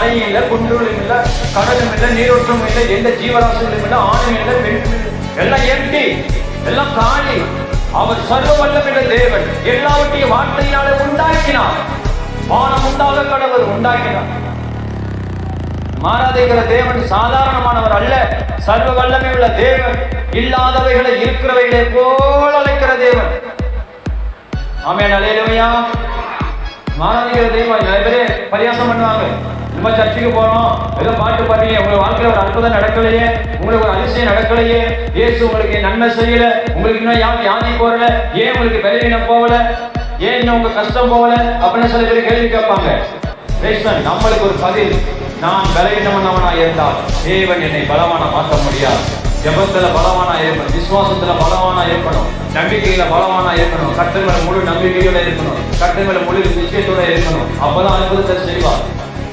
மழையும் இல்லை, குன்றுகளும் இல்லை, கடலும் இல்லை, நீரோற்றமும் இல்லை, எந்த ஜீவராசிகளும் இல்லை, ஆணும் இல்லை, பெண்ணும் இல்லை, எல்லாம் எம்டி, எல்லாம் காலி. அவர் சர்வ வல்லமையுள்ள தேவன். எல்லாவற்றையும் வார்த்தையினாலே உண்டாக்கினார். வானம் உண்டாக கடவுள் உண்டாக்கினார். மாறாதிருக்கிற தேவன் சாதாரணமானவர் அல்ல. சர்வ வல்லமை உள்ள தேவன். இல்லாதவைகளை இருக்கிறவைகளை போல் அழைக்கிற தேவன். ஆமென், அல்லேலூயா. மாறாதிருக்கிற தேவன். நிறைய பேர் பரியாசம் பண்ணுவாங்க. நம்ம சர்ச்சுக்கு போறோம், ஏதோ பாட்டு பாடுறீங்க, உங்க வாழ்க்கையில ஒரு அற்புதம் நடக்கலையே, உங்களுக்கு ஒரு அதிசயம் நடக்கலையே, இயேசு உங்களுக்கு நன்மை செய்யல, உங்களுக்கு இன்னும் யாதி போறல, ஏன் உங்களுக்கு பலவீனம் போகல, ஏன் இன்னும் உங்க கஷ்டம் போகல அப்படின்னு சில பேர் கேள்வி கேட்பாங்க. நம்மளுக்கு ஒரு பதில், நான் பலவீனமானவனா இருந்தால் தேவன் என்னை பலவானா மாற்ற முடியாது. ஜெபத்துல பலவானா இருக்கணும், விசுவாசத்துல பலவானா இருக்கணும், நம்பிக்கையில பலவானா இருக்கணும், கர்த்தர் மேல முழு நம்பிக்கையோட இருக்கணும், கர்த்தர் மேல முழு நிச்சயத்தோட இருக்கணும். அப்பதான் அற்புதத்தை செய்வார்.